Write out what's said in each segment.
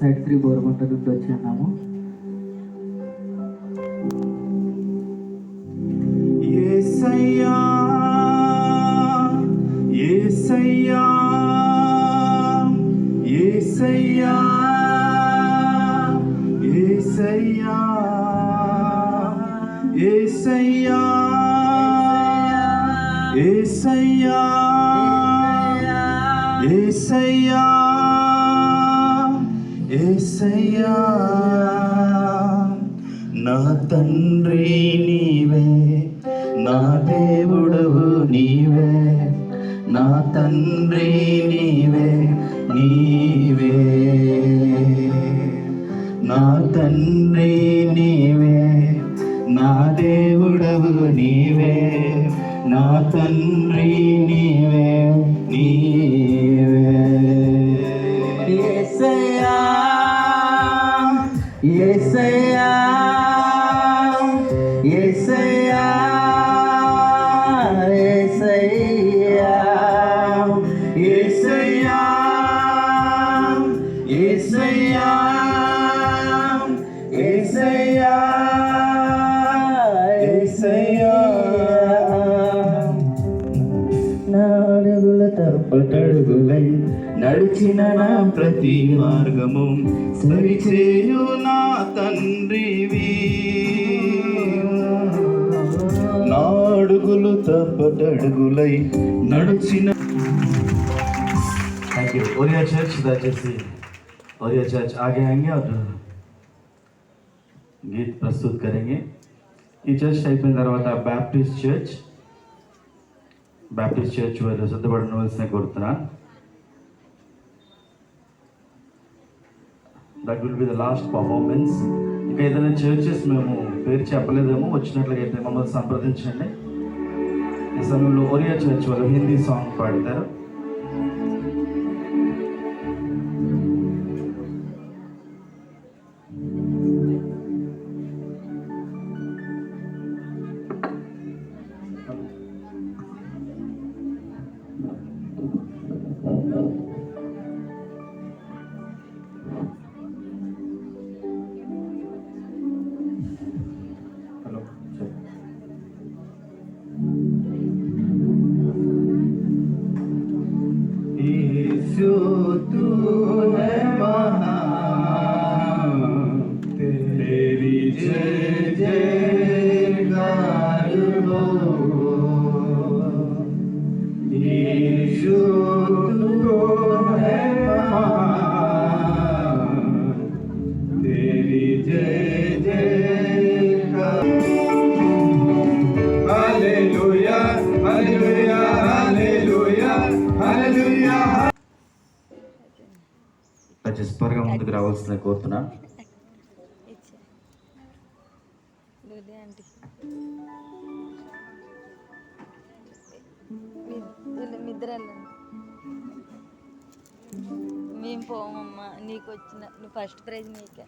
Site 3 బోరగుంట నుండి వచ్చాము. యేసయ్యా యేసయ్యా యేసయ్యా యేసయ్యా యేసయ్యా యేసయ్యా యేసయ్యా యేసయ్యా నా తండ్రి నీవే, నా దేవుడవు నీవే, నా తండ్రి నీవే నీవే, నా తండ్రి నీవే, నా దేవుడవు నీవే, నా తండ్రి నీవే నీవే. యేసయ్యా యేసయ్యా యేసయ్యా యేసయ్యా యేసయ్యా యేసయ్యా యేసయ్యా యేసయ్యా నా అడుగుల తప్పటడుగులై నడిచిన నా ప్రతి మార్గము సరిచేయు నా తండ్రివి, నా అడుగులు తప్పటడుగులై నడిచిన. Thank you. ओरिया चर्च दयచేసి ओरिया चर्च आगे आएंगे और गीत प्रस्तुत करेंगे. ఈ చర్చ్ అయిపోయిన తర్వాత బ్యాప్టిస్ట్ చర్చ్ వారు సిద్ధపడవలసిన కోరుతున్నాను. That will be the last performance. ఇంకా ఏదైనా చర్చెస్ మేము పేరు చెప్పలేదేమో, వచ్చినట్లయితే మమ్మల్ని సంప్రదించండి. ఈ సమయంలో ఒరియా చర్చ్ వాళ్ళు హిందీ సాంగ్ పాడతారు. तू है महान, तेरी जय जयकार हो। यीशु तू है महान, तेरी जय जयकार। Hallelujah hallelujah hallelujah hallelujah. త్వరగా ముందుకు రావాల్సిన కోరుతున్నా. మేము పోమమ్మా, నీకు వచ్చిన నువ్వు ఫస్ట్ ప్రైజ్ నీకే.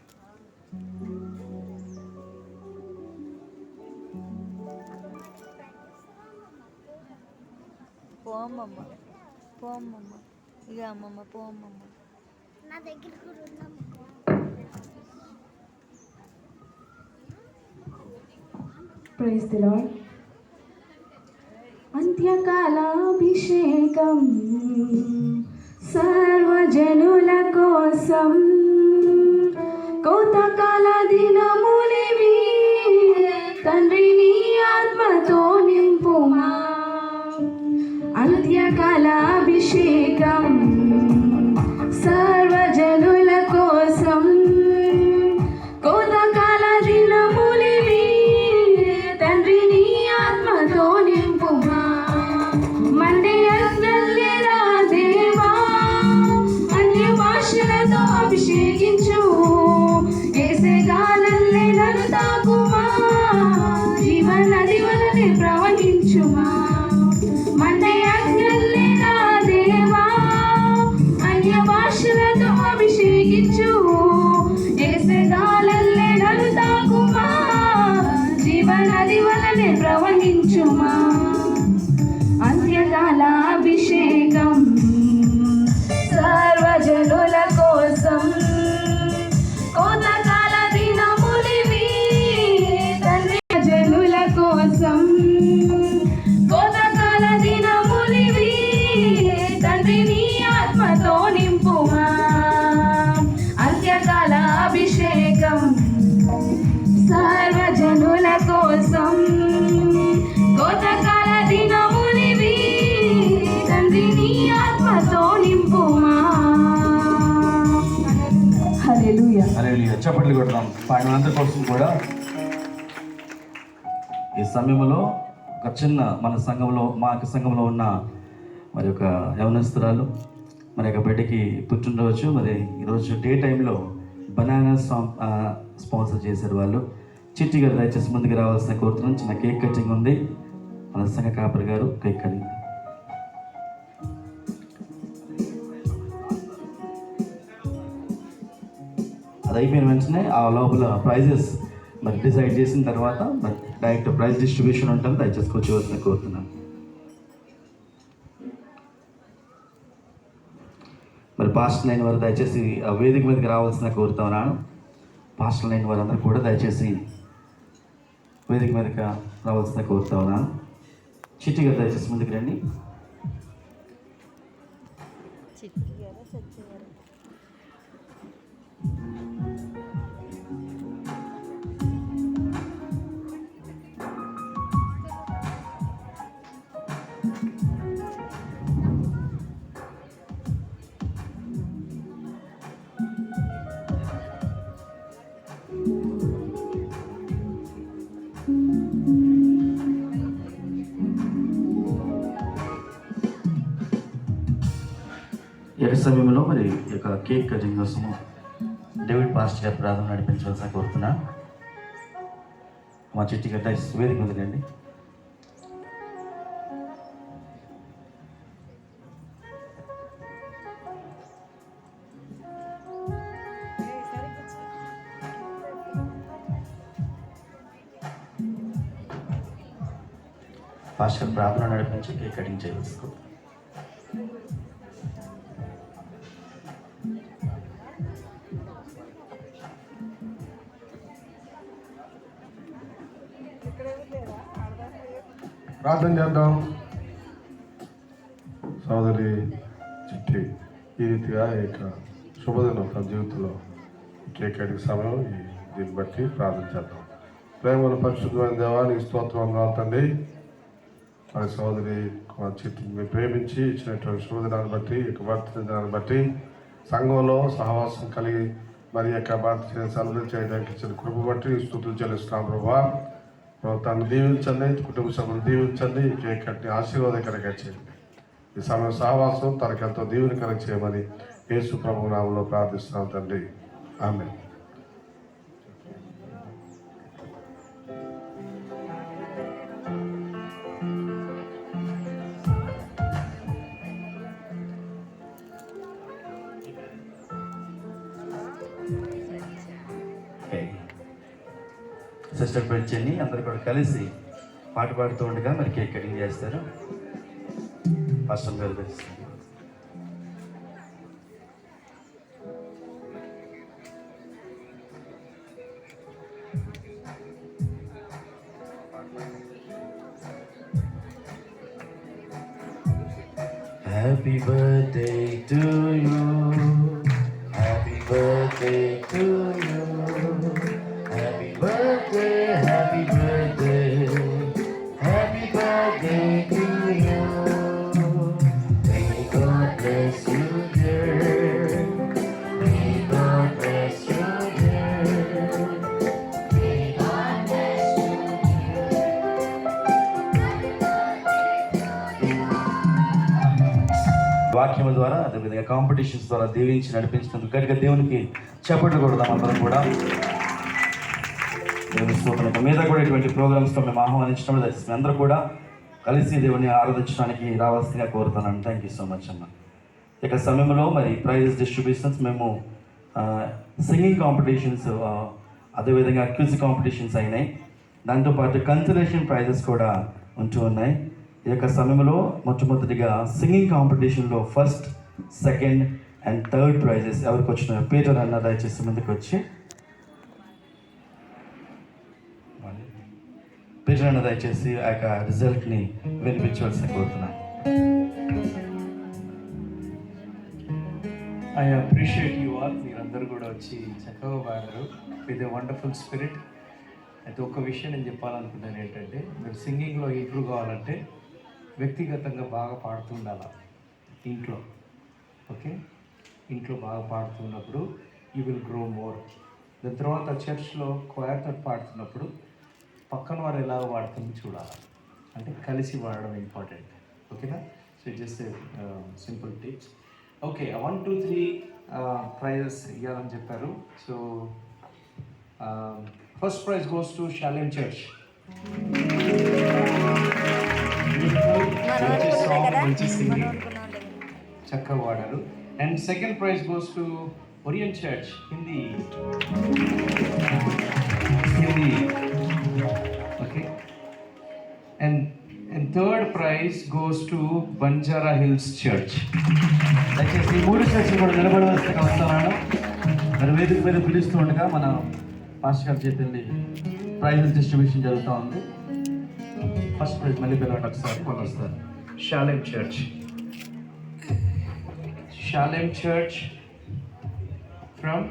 పోమమ్మ ఇక అమ్మమ్మ పోమమ్మ. నా దగ్గర కూడా ఉన్నాము. Praise the lord. అంత్యకాలాభిషేకం సర్వజనుల కోసం, కోతకాల దినములివి తండ్రి నీ ఆత్మతో నింపుమా. అంత్యకాలాభిషేకం సర్వజనుల కోసం, కోతకాల దినములివి తండ్రి నీ ఆత్మతో నింపుమా. మండే అగ్నల్లేరా దేవా, అన్య భాషలతో అభిషేకించు. ఏసే గాలల్లే నన్ను తాకుమా, జీవనది వలనే ప్రవహించుమా. మండే అగ్నల్లేరా దేవా, అన్య భాషలతో అభిషేకించు. ఏసే గాలల్లే నన్ను తాకుమా, జీవనది వలనే ప్రవహించుమా. అంత్యకాల అభిషేకం సర్వజనుల కోసం, హల్లెలూయా. చప్పట్లు కొడదాం పాడిన అందరి కోసం కూడా. ఈ సమయంలో ఒక చిన్న మన సంఘంలో మా యొక్క సంఘంలో ఉన్న మరి ఒక యవనస్తురాలు మరి యొక్క బిడ్డకి పుట్టినరోజు. మరి ఈరోజు డే టైంలో బనానా స్పాన్సర్ చేశారు వాళ్ళు. చిట్టి గారు దయచేసి ముందుకు రావాల్సిన కోరుతున్నాం. చిన్న కేక్ కటింగ్ ఉంది. మన సంఘ కాపరి గారు కేక్ కటింగ్. అది అయిపోయిన వెంటనే ఆ లోపల ప్రైజెస్ మరి డిసైడ్ చేసిన తర్వాత మరి డైరెక్ట్ ప్రైజ్ డిస్ట్రిబ్యూషన్ ఉంటుంది. దయచేసి కూర్చోవలసిన కోరుతున్నాను. మరి పాస్టర్ లైన్ వారు దయచేసి ఆ వేదిక మీదకి రావాల్సిన కోరుతున్నాను. పాస్టర్ లైన్ వారందరూ కూడా దయచేసి వేదిక మీదకి రావాల్సిన కోరుతున్నాను. చిట్టి గారు దయచేసి ముందుకు రండి. చిట్టి గారు సత్య గారు ఈ యొక్క సమయంలో మరి ఈ యొక్క కేక్ కటింగ్ కోసము డేవిడ్ పాస్టర్ గారు ప్రార్థన నడిపించవలసిన కోరుతున్నా. మా చిట్టి గడ్డ వేదిక మీద రండి. పాస్టర్ ప్రార్థన నడిపించి కేక్ కటింగ్ చేయవలసిన. ప్రార్థన చేద్దాం. సోదరి చిట్టి ఈ రీతిగా ఇక శుభదినం తన జీవితంలో కేక్ కటింగ్ సమయం దీన్ని బట్టి ప్రార్థన చేద్దాం. ప్రేమల పరిశుద్ధమైన దేవానికి స్తోత్రం తండ్రి. మరి సోదరి చిట్టిని మీరు ప్రేమించి ఇచ్చినటువంటి శుభదినాన్ని బట్టి ఇక బర్త్దినాన్ని బట్టి సంఘంలో సహవాసం కలిగి మరి యొక్క బర్త్డే సెలబ్రేట్ చేయడానికి ఇచ్చిన కృప బట్టి స్తుతులు చెల్లిస్తున్నాం ప్రభా. తను దీవించండి, కుటుంబ సభ్యులు దీవించండి, కేక్ కట్టి ఆశీర్వాదకరంగా చేయండి. ఈ సమయం సహవాసం తనకెంతో దీవెనకరంగా చేయమని యేసు ప్రభు నామంలో ప్రార్థిస్తున్నాం తండ్రి. ఆమేన్. సిస్టర్ పెంచండి అందరు కూడా కలిసి పాట పాడుతూ ఉండగా మరి కేక్ కటింగ్ చేస్తారు. పాస్టర్ గారు తెలుసు. Happy birthday to you. Happy birthday to you. Happy birthday, happy birthday. Happy birthday to you. May God bless you, dear. May God bless you, dear. May God bless you, వాక్యముల ద్వారా అదేవిధంగా competitions ద్వారా దీవించి నడిపించినందుకు గట్టిగా దేవునికి చప్పట్లు కొడదాం అందరం కూడా. దేవుని స్తోత్రం. మీద కూడా ఇటువంటి ప్రోగ్రామ్స్లో మేము ఆహ్వానించడం అందరూ కూడా కలిసి దేవుని ఆరాధించడానికి రావాల్సిందిగా కోరుతున్నాను. థ్యాంక్ యూ సో మచ్ అన్న. ఇక సమయంలో మరి ప్రైజ్ డిస్ట్రిబ్యూషన్స్ మేము సింగింగ్ కాంపిటీషన్స్ అదేవిధంగా క్విజ్ కాంపిటీషన్స్ అయినాయి. దాంతోపాటు కన్సలేషన్ ప్రైజెస్ కూడా ఉంటూ ఉన్నాయి. ఈ యొక్క సమయంలో మొట్టమొదటిగా సింగింగ్ కాంపిటీషన్లో first, second and third prices ఎవరికి వచ్చినాయో పీటర్ అన్న దయచేసి ముందుకు వచ్చి పీటర్ అన్న దయచేసి ఆ యొక్క రిజల్ట్ని వినిపించవలసిన కోరుతున్నాను. I appreciate you all. మీరందరూ కూడా వచ్చి చక్కగా పాడారు విత్ ఎ వండర్ఫుల్ స్పిరిట్. అయితే ఒక విషయం నేను చెప్పాలనుకున్నాను ఏంటంటే, మీరు సింగింగ్లో ఇంప్రూవ్ కావాలంటే వ్యక్తిగతంగా బాగా పాడుతుండాలి ఇంట్లో. ఓకే, ఇంట్లో బాగా పాడుతున్నప్పుడు యూ విల్ గ్రో మోర్. దాని తర్వాత చర్చ్లో క్వైర్తో పాడుతున్నప్పుడు పక్కన వారు ఎలా వాడుతుందో చూడాలి, అంటే కలిసి వాడడం ఇంపార్టెంట్. ఓకేనా? So just simple tips. Okay, 1, 2, 3 prizes ఇవ్వాలని చెప్పారు. So first prize goes to Shalem church. మంచి సాంగ్, మంచి సింగింగ్, చక్కగా వాడారు. And second prize goes to Orient church, Hindi. Okay. And third prize goes to Banjara Hills church. దయచేసి ఈ 3 చర్చలు కూడా నిలబడవలసిందిగా వస్తున్నాను. మరి వేదిక మీద పిలుస్తూ ఉండగా మన పాస్టర్ గారి చేతుల్ని ప్రైజెస్ డిస్ట్రిబ్యూషన్ జరుగుతూ ఉంది. ఫస్ట్ ప్రైజ్ మళ్ళీ పిలవండి ఒకసారి, వాళ్ళు వస్తారు. Shalem church. Shalem church from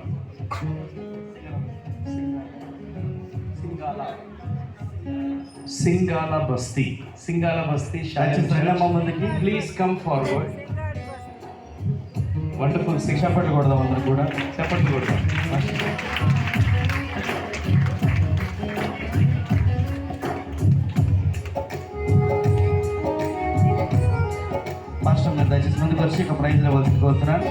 Singala Basti. దయచేసి రండమ్మ ముందుకి. Please come forward. వండర్ఫుల్. చప్పట్లు కొడదాం అందరూ కూడా. చెప్పండి కూడా. పాస్టర్ గారు దయచేసి ముందుకు వచ్చి ఒక ప్రైజ్ ఇవ్వాల్సింది కోరుతున్నాను.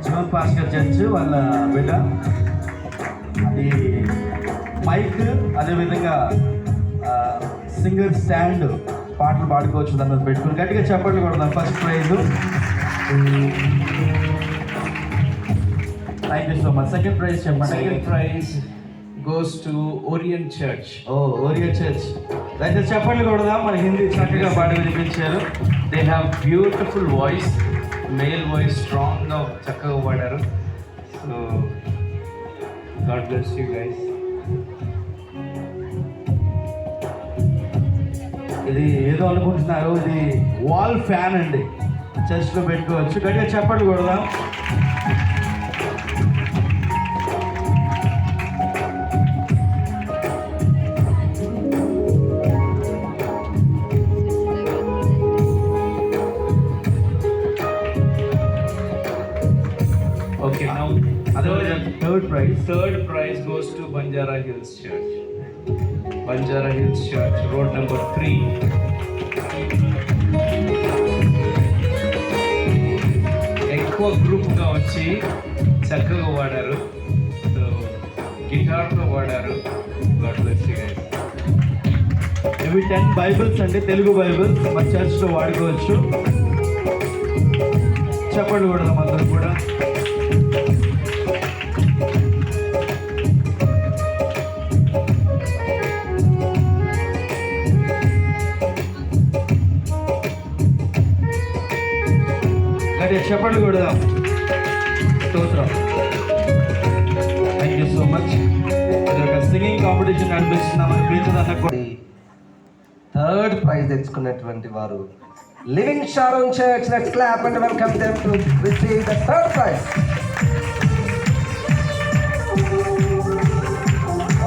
జోన్ పాస్టర్ చర్చ్ వాళ్ళ బిడ్డ అది మైక్, అదేవిధంగా సింగర్ స్టాండ్, పాటలు పాడుకోవచ్చు. దాని మీద పెట్టుకుని గట్టిగా చెప్పండి కూడా. First prize. Thank you so much. Second prize చెప్పండి. Second prize goes to Orient church. Orient church. దయచేసి చెప్పండి కూడా. మన హిందీ చక్కగా పాడి వినిపించారు. They have beautiful voice, male voice, స్ట్రాంగ్గా చక్కగా పాడారు. So God bless you guys. ఇది ఏదో అనుకుంటున్నారు, ఇది వాల్ ఫ్యాన్ అండి, చర్చ్లో పెట్టుకోవచ్చు. గట్టిగా చెప్పండి కూడా. Okay, now third prize goes to Banjara Hills church. Banjara Hills church, road number 3. ఎక్కువ గ్రూప్గా వచ్చి చక్కగా వాడారు. సో గిటార్తో వాడారు. God bless you guys. ఇవి 10 బైబిల్స్ అండి, తెలుగు బైబిల్స్ మన చర్చ్లో వాడుకోవచ్చు. చెప్పండి కూడా అందరూ కూడా. చెప్పండి కూడా. స్తోత్రం. Thank you so much. ఇది ఒక సింగింగ్ కాంపిటీషన్ అనిపిస్తున్నామని పేరుదన్న థర్డ్ ప్రైజ్ తెచ్చుకున్నటువంటి వారు living Sharon church. Let's clap and welcome them to receive the third prize.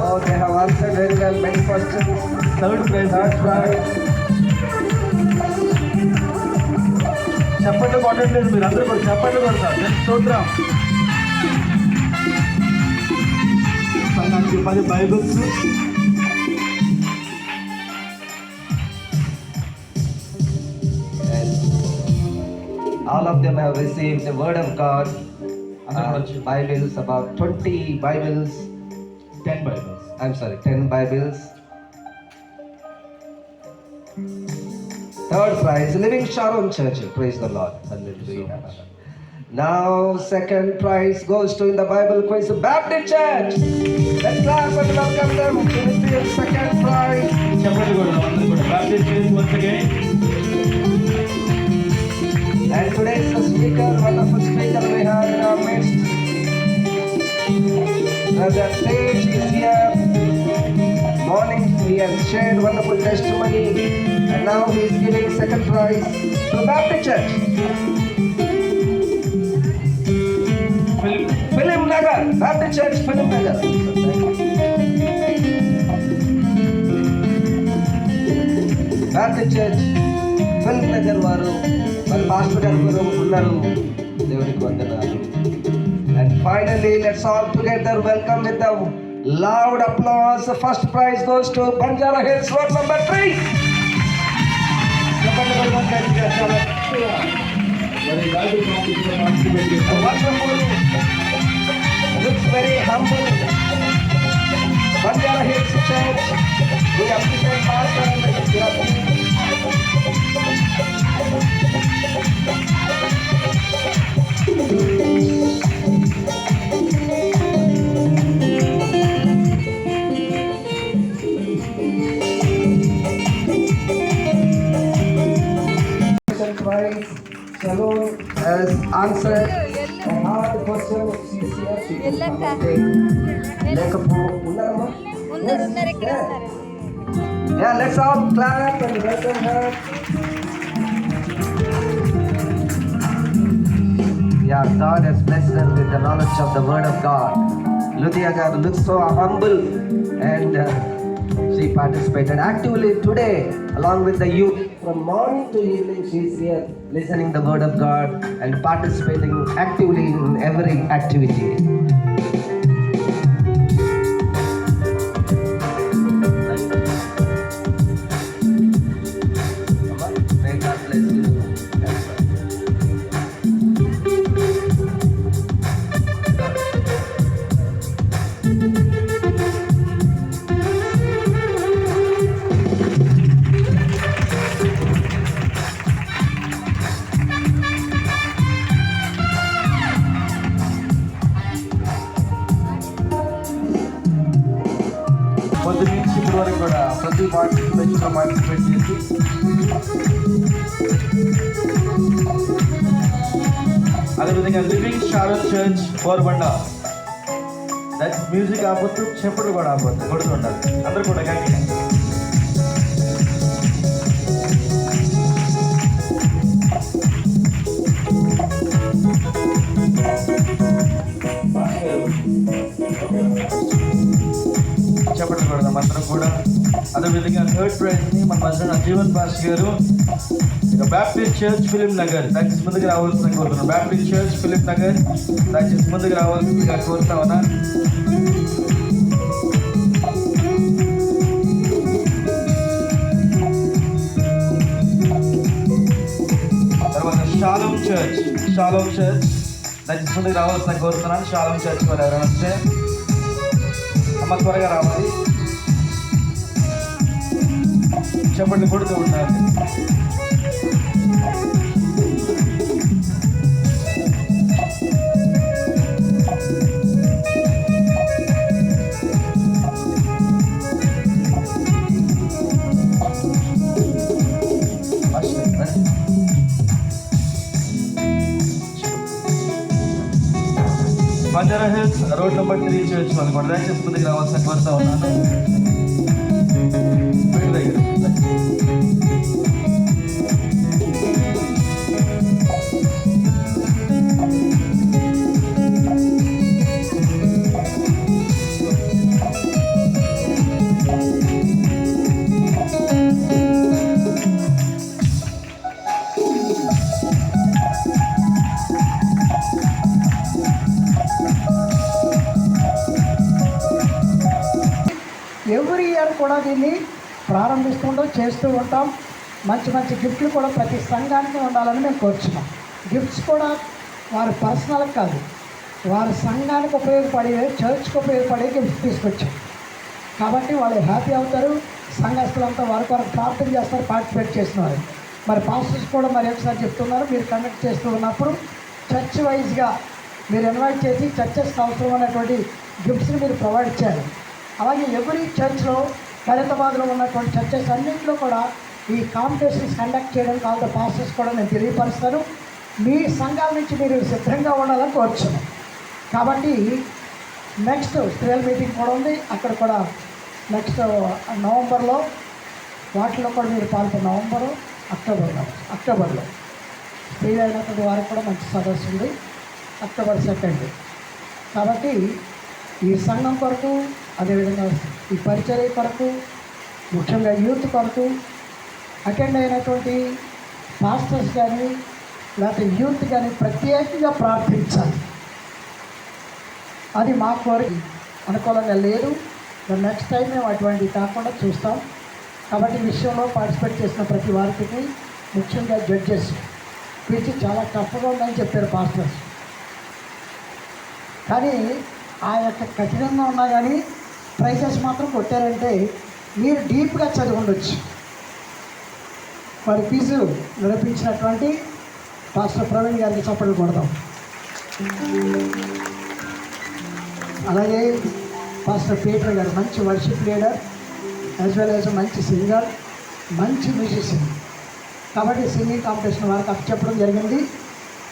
Oh, they have answered very well many questions. Third prize. చెప్పండి కొట్టట్లేదు మీరు అందరూ కూడా. చెప్పండి కొడతారు. స్తోత్రం. సంఘానికి 10 Bibles. All of them have received the word of God. Bibles, about 20 Bibles. 10 Bibles. I'm sorry, 10 Bibles. Third prize, Living Sharon Church. Praise the Lord. Hallelujah. Now, second prize goes to in the Bible quiz Baptist Church. Let's clap and welcome them to receive second prize. చెప్పండి కూడా అందరూ కూడా. Baptist Church once again. And today's the speaker, wonderful speaker we have in our midst. The stage is here. Morning he has shared wonderful testimony, and now he is giving second prize to Baptist Church. Philip Baptist Church, Film Nagar. Baptist Church, Film Nagar వారు మరి pastor గారు కూడా ఉన్నారు. దేవునికి వందనాలు. And finally, let's all together welcome with a loud applause. The first prize goes to Banjara Hills, road number 3. Wonderful. Looks very humble. Banjara Hills Church. We appreciate Pastor and the prize. Salon has answered a hard question of CCR. Yeah, let's all clap and welcome her. Yeah, God has blessed her with the knowledge of the Word of God. Luthia Garu looks so humble and she participated actively today along with the youth. From morning to evening she is here listening the Word of God and participating actively in every activity. May God bless you. పొద్దు నుంచి ఇప్పటి వరకు కూడా ప్రతి పార్టిసిపేషన్లో participate చేసి అదేవిధంగా living Sharon church Korabanda that music ఆపొద్దు, చెప్పుడు కూడా ఆపొద్దు, కొడుతుండాలి అందరూ కూడా గట్టిగా. చెప్పండి కూడా అందరం కూడా. అదేవిధంగా థర్డ్ ప్రైజ్ని మన మధ్యన జీవన్ పాస్ గారు ఇక బ్యాప్టిస్ట్ చర్చ్ ఫిలిం నగర్ దయచేసి ముందుకు రావాల్సిందిగా కోరుతున్నాను. బ్యాప్టిస్ట్ చర్చ్ ఫిలిం నగర్ దయచేసి ముందుకు రావాల్సిందిగా కోరుతా ఉన్నా. తర్వాత షాలోమ్ చర్చ్ దయచేసి ముందుకు రావాల్సిందిగా కోరుతున్నాను. షాలోమ్ చర్చ్ వారు ఎవరైనా వస్తే అమ్మ త్వరగా రావాలి, చెప్పండి కొడుతూ ఉండాలి. Banjara hills road number 3 church వాళ్ళు కూడా దయచేసి ముందుకు రావాల్సిన కోరుతా ఉన్నాను. ఎవ్రీ ఇయర్ కూడా దీన్ని ప్రారంభిస్తుంటాం, చేస్తూ ఉంటాం. మంచి మంచి గిఫ్ట్లు కూడా ప్రతి సంఘానికి ఉండాలని మేము కోరుచున్నాం. గిఫ్ట్స్ కూడా వారి పర్సనల్ కాదు, వారి సంఘానికి ఉపయోగపడే, చర్చ్కి ఉపయోగపడే గిఫ్ట్స్ తీసుకొచ్చాం. కాబట్టి వాళ్ళు హ్యాపీ అవుతారు. సంఘస్థులంతా వారి కొరకు ప్రార్థన చేస్తారు పార్టిసిపేట్ చేసిన వారు. మరి పాస్టర్స్ కూడా మరి ఒకసారి చెప్తున్నారు, మీరు కండక్ట్ చేస్తూ ఉన్నప్పుడు చర్చ్ వైజ్గా మీరు ఇన్వైట్ చేసి చర్చెస్కి అవసరమైనటువంటి గిఫ్ట్స్ని మీరు ప్రొవైడ్ చేయాలి. అలాగే ఎవరి చర్చ్లో ఖైరతాబాద్లో ఉన్నటువంటి చర్చెస్ అన్నింటిలో కూడా ఈ కాంపిటీషన్స్ కండక్ట్ చేయడానికి వాళ్ళ పాస్టర్స్ కూడా నేను తెలియపరుస్తాను. మీ సంఘాల నుంచి మీరు సిద్ధంగా ఉండాలని కోరుచున్నాను. కాబట్టి నెక్స్ట్ స్త్రీల మీటింగ్ కూడా ఉంది, అక్కడ కూడా నెక్స్ట్ నవంబర్లో వాటిలో కూడా మీరు పాల్గొన్న అక్టోబర్లో స్త్రీలు అయినటువంటి వారికి కూడా మంచి సదస్సు ఉంది. అక్టోబర్ 2 కాబట్టి ఈ సంఘం కొరకు, అదేవిధంగా ఈ పరిచర్య కొరకు, ముఖ్యంగా యూత్ కొరకు అటెండ్ అయినటువంటి మాస్టర్స్ కానీ లేకపోతే యూత్ కానీ ప్రత్యేకంగా ప్రార్థించాలి. అది మా కోరిక. అనుకూలంగా లేదు, నెక్స్ట్ టైం మేము అటువంటివి కాకుండా చూస్తాం. కాబట్టి ఈ విషయంలో పార్టిసిపేట్ చేసిన ప్రతి వారికి, ముఖ్యంగా జడ్జెస్, పిలిచి చాలా టఫ్గా ఉందని చెప్పారు పాస్టర్స్. కానీ ఆ యొక్క కఠినంగా ఉన్నా కానీ ప్రైజెస్ మాత్రం కొట్టారంటే మీరు డీప్గా చదివి ఉండొచ్చు. వారి ఫీజు నడిపించినటువంటి పాస్టర్ ప్రవీణ్ గారికి చప్పట్లు కొడతాం. అలాగే పాస్టర్ పీటర్ గారు మంచి worship leader, as well as మంచి సింగర్, మంచి మ్యూజిషియన్. కాబట్టి సింగింగ్ కాంపిటీషన్ వారికి అప్పచెప్పడం జరిగింది.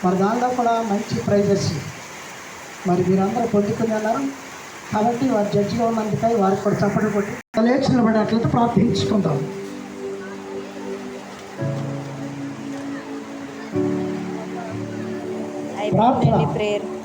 మరి దానిలో కూడా మంచి ప్రైజెస్ మరి మీరందరూ పొందుకుని అన్నారు. కాబట్టి వారు జడ్జిగా ఉన్నందుకై వారికి కూడా చప్పట్లు కొట్టి లేచి నిలబడినట్లయితే ప్రార్థించుకుంటాం. అయిపోయిందండి ప్రేయర్.